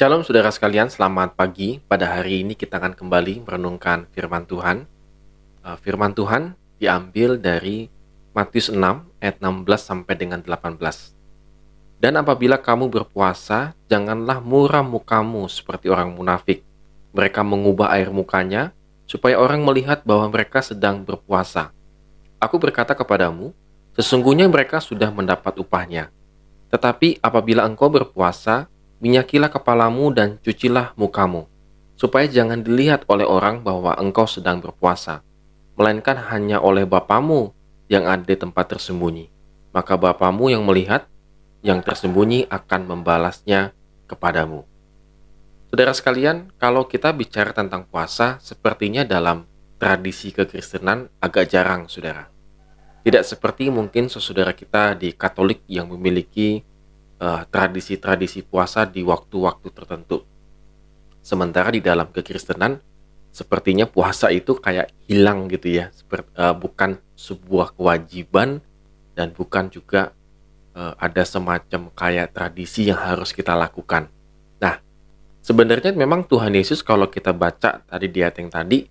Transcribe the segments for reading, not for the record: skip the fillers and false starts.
Shalom saudara sekalian, selamat pagi. Pada hari ini kita akan kembali merenungkan firman Tuhan. Firman Tuhan diambil dari Matius 6 ayat 16 sampai dengan 18. Dan apabila kamu berpuasa, janganlah muram mukamu seperti orang munafik. Mereka mengubah air mukanya supaya orang melihat bahwa mereka sedang berpuasa. Aku berkata kepadamu, sesungguhnya mereka sudah mendapat upahnya. Tetapi apabila engkau berpuasa, minyakilah kepalamu dan cucilah mukamu, supaya jangan dilihat oleh orang bahwa engkau sedang berpuasa, melainkan hanya oleh Bapamu yang ada di tempat tersembunyi. Maka Bapamu yang melihat yang tersembunyi akan membalasnya kepadamu. Saudara sekalian, kalau kita bicara tentang puasa, sepertinya dalam tradisi kekristenan agak jarang, saudara. Tidak seperti mungkin saudara kita di Katolik yang memiliki tradisi-tradisi puasa di waktu-waktu tertentu. Sementara di dalam kekristenan, sepertinya puasa itu kayak hilang gitu ya. Bukan sebuah kewajiban dan bukan juga ada semacam kayak tradisi yang harus kita lakukan. Nah, sebenarnya memang Tuhan Yesus kalau kita baca tadi di ayat yang tadi,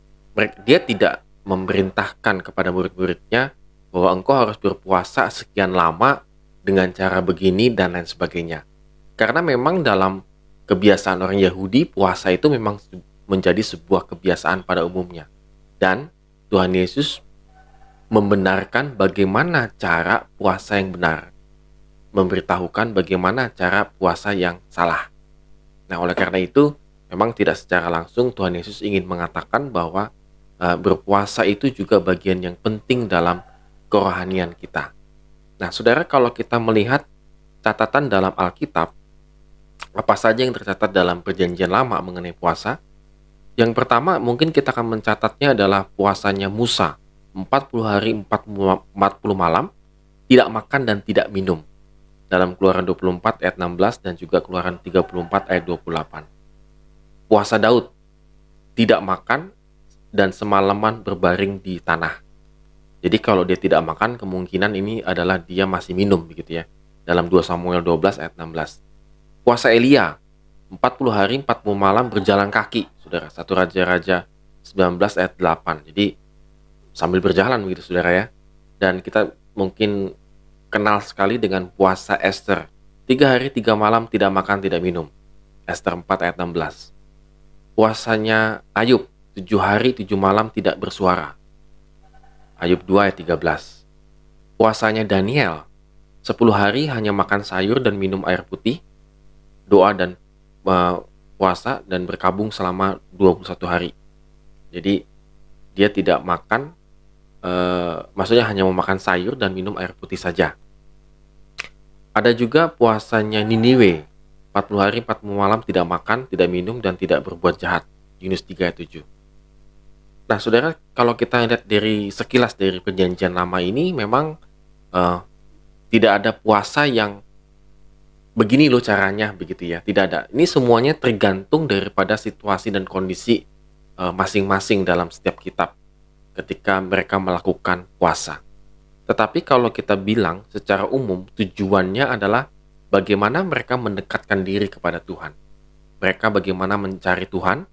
dia tidak memerintahkan kepada murid-muridnya bahwa engkau harus berpuasa sekian lama dengan cara begini dan lain sebagainya. Karena memang dalam kebiasaan orang Yahudi, puasa itu memang menjadi sebuah kebiasaan pada umumnya. Dan Tuhan Yesus membenarkan bagaimana cara puasa yang benar. Memberitahukan bagaimana cara puasa yang salah. Nah, oleh karena itu, memang tidak secara langsung Tuhan Yesus ingin mengatakan bahwa berpuasa itu juga bagian yang penting dalam kerohanian kita. Nah, saudara, kalau kita melihat catatan dalam Alkitab, apa saja yang tercatat dalam Perjanjian Lama mengenai puasa? Yang pertama, mungkin kita akan mencatatnya adalah puasanya Musa, 40 hari 40 malam, tidak makan dan tidak minum. Dalam Keluaran 24 ayat 16 dan juga Keluaran 34 ayat 28. Puasa Daud, tidak makan dan semalaman berbaring di tanah. Jadi kalau dia tidak makan, kemungkinan ini adalah dia masih minum begitu ya. Dalam 2 Samuel 12 ayat 16. Puasa Elia, 40 hari 40 malam berjalan kaki, saudara. 1 Raja-Raja 19 ayat 8. Jadi sambil berjalan begitu, saudara ya. Dan kita mungkin kenal sekali dengan puasa Esther. 3 hari 3 malam tidak makan tidak minum. Esther 4 ayat 16. Puasanya Ayub, 7 hari 7 malam tidak bersuara. Ayub 2 ayat 13. Puasanya Daniel, 10 hari hanya makan sayur dan minum air putih, doa dan puasa dan berkabung selama 21 hari. Jadi dia tidak makan, maksudnya hanya memakan sayur dan minum air putih saja. Ada juga puasanya Niniwe, 40 hari 40 malam tidak makan, tidak minum dan tidak berbuat jahat. Yunus 3 ayat 7. Nah, saudara, kalau kita lihat dari sekilas dari Perjanjian Lama ini, memang tidak ada puasa yang begini loh caranya, begitu ya. Tidak ada. Ini semuanya tergantung daripada situasi dan kondisi masing-masing dalam setiap kitab ketika mereka melakukan puasa. Tetapi kalau kita bilang secara umum, tujuannya adalah bagaimana mereka mendekatkan diri kepada Tuhan. Mereka bagaimana mencari Tuhan,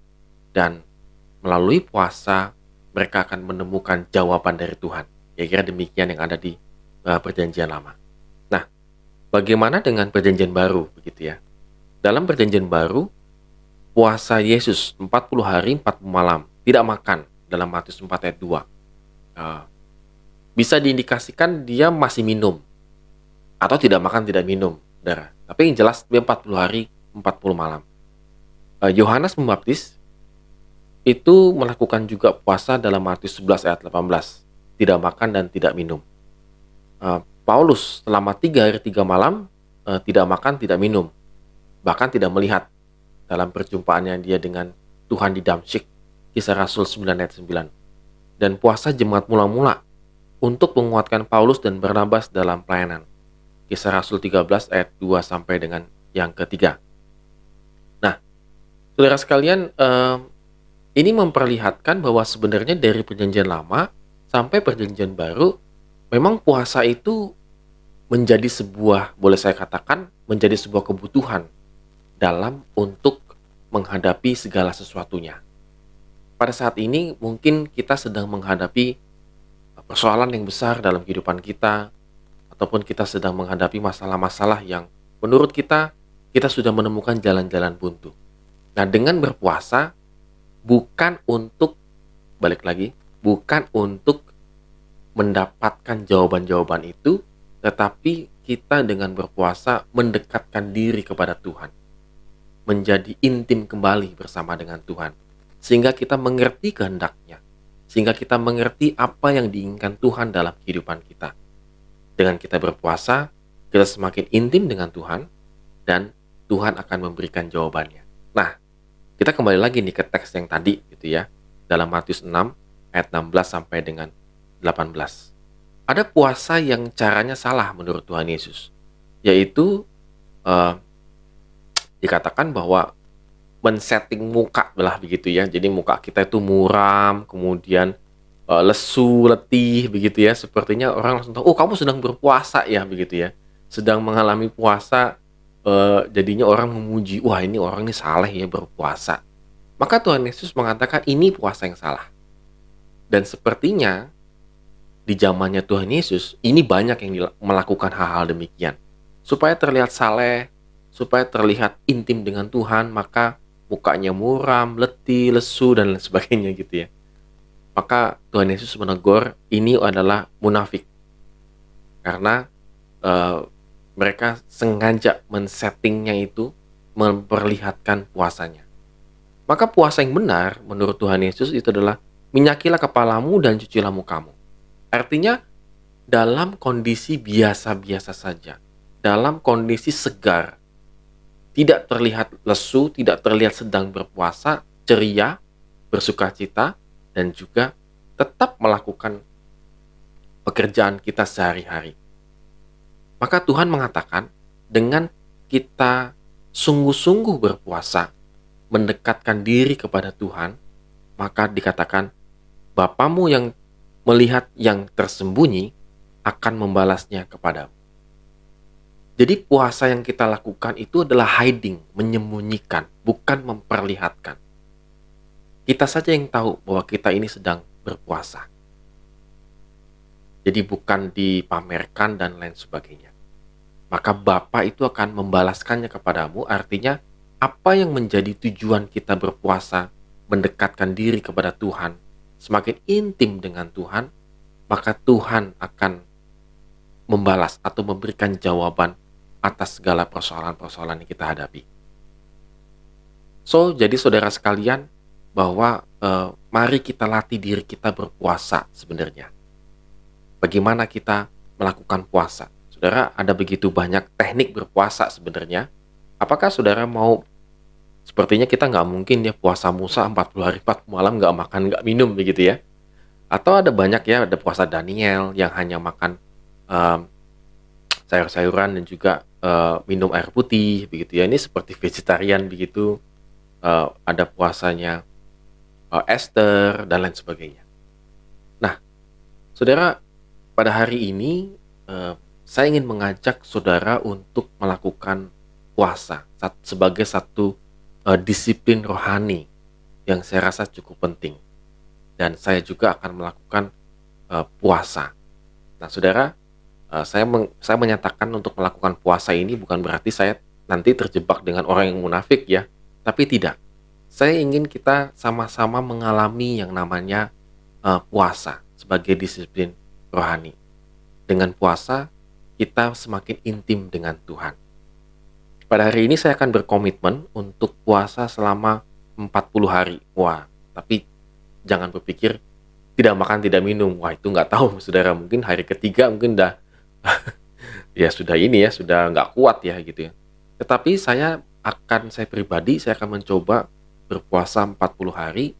dan melalui puasa, mereka akan menemukan jawaban dari Tuhan. Kira-kira demikian yang ada di Perjanjian Lama. Nah, bagaimana dengan Perjanjian Baru, begitu ya? Dalam Perjanjian Baru, puasa Yesus 40 hari 40 malam, tidak makan, dalam Matius 4 ayat 2. Bisa diindikasikan dia masih minum, atau tidak makan, tidak minum, saudara. Tapi yang jelas dia 40 hari 40 malam. Yohanes Pembaptis itu melakukan juga puasa dalam Matius 11 ayat 18. Tidak makan dan tidak minum. Paulus selama 3 hari 3 malam tidak makan, tidak minum. Bahkan tidak melihat dalam perjumpaannya dia dengan Tuhan di Damsyik. Kisah Rasul 9 ayat 9. Dan puasa jemaat mula-mula untuk menguatkan Paulus dan Barnabas dalam pelayanan. Kisah Rasul 13 ayat 2 sampai dengan yang ketiga. Nah, saudara sekalian, ini memperlihatkan bahwa sebenarnya dari Perjanjian Lama sampai Perjanjian Baru, memang puasa itu menjadi sebuah, boleh saya katakan, menjadi sebuah kebutuhan dalam untuk menghadapi segala sesuatunya. Pada saat ini mungkin kita sedang menghadapi persoalan yang besar dalam kehidupan kita, ataupun kita sedang menghadapi masalah-masalah yang menurut kita sudah menemukan jalan-jalan buntu. Nah, dengan berpuasa bukan untuk, balik lagi, bukan untuk mendapatkan jawaban-jawaban itu, tetapi kita dengan berpuasa mendekatkan diri kepada Tuhan, menjadi intim kembali bersama dengan Tuhan, sehingga kita mengerti kehendak-Nya, sehingga kita mengerti apa yang diinginkan Tuhan dalam kehidupan kita. Dengan kita berpuasa, kita semakin intim dengan Tuhan, dan Tuhan akan memberikan jawabannya. Nah, kita kembali lagi nih ke teks yang tadi gitu ya, dalam Matius 6 ayat 16 sampai dengan 18. Ada puasa yang caranya salah menurut Tuhan Yesus, yaitu dikatakan bahwa men-setting muka lah begitu ya. Jadi muka kita itu muram, kemudian lesu, letih begitu ya. Sepertinya orang langsung tahu, oh kamu sedang berpuasa ya begitu ya. Sedang mengalami puasa, jadinya orang memuji, wah ini orang ini saleh ya berpuasa. Maka Tuhan Yesus mengatakan ini puasa yang salah. Dan sepertinya di zamannya Tuhan Yesus, ini banyak yang melakukan hal-hal demikian. Supaya terlihat saleh, supaya terlihat intim dengan Tuhan, maka mukanya muram, letih, lesu, dan lain sebagainya gitu ya. Maka Tuhan Yesus menegur, ini adalah munafik. Karena mereka sengaja men-settingnya itu memperlihatkan puasanya. Maka puasa yang benar menurut Tuhan Yesus itu adalah minyakilah kepalamu dan cucilah mukamu. Artinya dalam kondisi biasa-biasa saja, dalam kondisi segar, tidak terlihat lesu, tidak terlihat sedang berpuasa, ceria, bersukacita, dan juga tetap melakukan pekerjaan kita sehari-hari. Maka Tuhan mengatakan, dengan kita sungguh-sungguh berpuasa, mendekatkan diri kepada Tuhan, maka dikatakan, Bapamu yang melihat yang tersembunyi akan membalasnya kepadamu. Jadi puasa yang kita lakukan itu adalah hiding, menyembunyikan, bukan memperlihatkan. Kita saja yang tahu bahwa kita ini sedang berpuasa. Jadi bukan dipamerkan dan lain sebagainya. Maka Bapa itu akan membalaskannya kepadamu, artinya apa yang menjadi tujuan kita berpuasa, mendekatkan diri kepada Tuhan, semakin intim dengan Tuhan, maka Tuhan akan membalas atau memberikan jawaban atas segala persoalan-persoalan yang kita hadapi. So, jadi saudara sekalian, bahwa mari kita latih diri kita berpuasa sebenarnya. Bagaimana kita melakukan puasa? Saudara, ada begitu banyak teknik berpuasa sebenarnya. Apakah saudara mau, sepertinya kita nggak mungkin ya puasa Musa 40 hari 40 malam nggak makan nggak minum begitu ya. Atau ada banyak ya, ada puasa Daniel yang hanya makan sayur-sayuran dan juga minum air putih begitu ya. Ini seperti vegetarian begitu. Ada puasanya Esther dan lain sebagainya. Nah, saudara, pada hari ini saya ingin mengajak saudara untuk melakukan puasa sebagai satu disiplin rohani yang saya rasa cukup penting. Dan saya juga akan melakukan puasa. Nah, saudara, saya menyatakan untuk melakukan puasa ini bukan berarti saya nanti terjebak dengan orang yang munafik ya, tapi tidak. Saya ingin kita sama-sama mengalami yang namanya puasa sebagai disiplin rohani. Dengan puasa, kita semakin intim dengan Tuhan. Pada hari ini saya akan berkomitmen untuk puasa selama 40 hari. Wah, tapi jangan berpikir tidak makan, tidak minum. Wah, itu nggak tahu, saudara. Mungkin hari ketiga mungkin udah ya sudah ini ya, sudah nggak kuat ya gitu ya. Tetapi saya pribadi, saya akan mencoba berpuasa 40 hari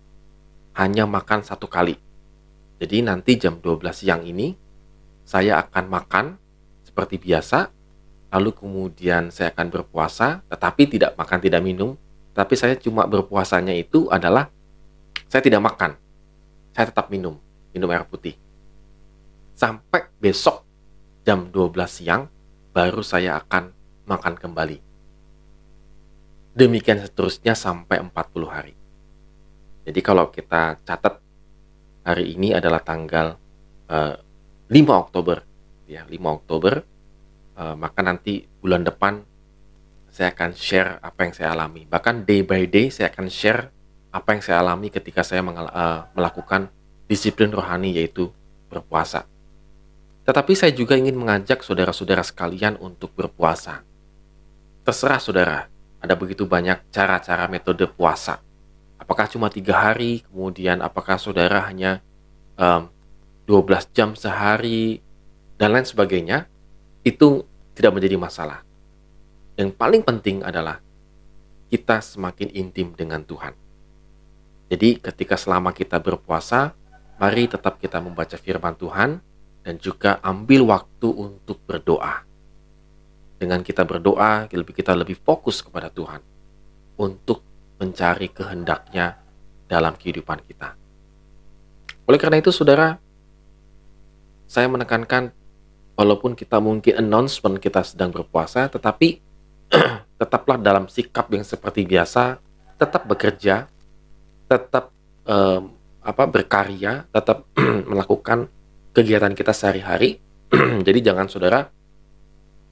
hanya makan satu kali. Jadi nanti jam 12 siang ini, saya akan makan seperti biasa, lalu kemudian saya akan berpuasa, tetapi tidak makan, tidak minum. Tapi saya cuma berpuasanya itu adalah, saya tidak makan, saya tetap minum air putih. Sampai besok jam 12 siang, baru saya akan makan kembali. demikian seterusnya sampai 40 hari. Jadi kalau kita catat hari ini adalah tanggal 5 Oktober, ya 5 Oktober, maka nanti bulan depan saya akan share apa yang saya alami. Bahkan day by day saya akan share apa yang saya alami ketika saya melakukan disiplin rohani, yaitu berpuasa. Tetapi saya juga ingin mengajak saudara-saudara sekalian untuk berpuasa. Terserah saudara, ada begitu banyak cara-cara metode puasa. Apakah cuma 3 hari, kemudian apakah saudara hanya 12 jam sehari, dan lain sebagainya, itu tidak menjadi masalah. Yang paling penting adalah kita semakin intim dengan Tuhan. Jadi ketika selama kita berpuasa, mari tetap kita membaca firman Tuhan, dan juga ambil waktu untuk berdoa. Dengan kita berdoa, kita lebih fokus kepada Tuhan untuk mencari kehendak-Nya dalam kehidupan kita. Oleh karena itu, saudara, saya menekankan, walaupun kita mungkin announcement kita sedang berpuasa, tetapi tetaplah dalam sikap yang seperti biasa, tetap bekerja, tetap berkarya, tetap melakukan kegiatan kita sehari-hari. Jadi jangan saudara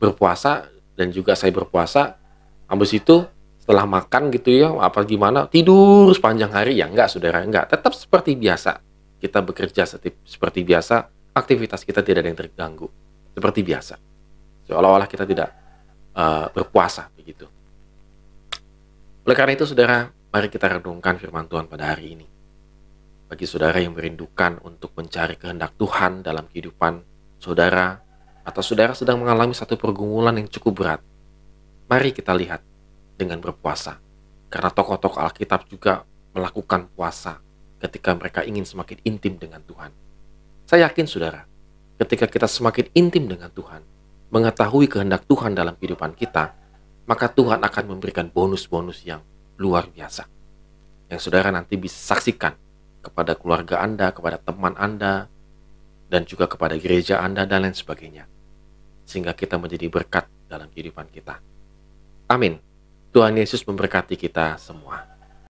berpuasa dan juga saya berpuasa, habis itu setelah makan gitu ya, apa gimana, tidur sepanjang hari, ya enggak saudara, enggak. Tetap seperti biasa, kita bekerja seperti biasa, aktivitas kita tidak ada yang terganggu, seperti biasa, seolah-olah kita tidak berpuasa begitu. Oleh karena itu saudara, mari kita renungkan firman Tuhan pada hari ini. Bagi saudara yang merindukan untuk mencari kehendak Tuhan dalam kehidupan saudara, atau saudara sedang mengalami satu pergumulan yang cukup berat, mari kita lihat dengan berpuasa. Karena tokoh-tokoh Alkitab juga melakukan puasa ketika mereka ingin semakin intim dengan Tuhan. Saya yakin saudara, ketika kita semakin intim dengan Tuhan, mengetahui kehendak Tuhan dalam kehidupan kita, maka Tuhan akan memberikan bonus-bonus yang luar biasa, yang saudara nanti bisa saksikan kepada keluarga Anda, kepada teman Anda, dan juga kepada gereja Anda, dan lain sebagainya. Sehingga kita menjadi berkat dalam kehidupan kita. Amin. Tuhan Yesus memberkati kita semua.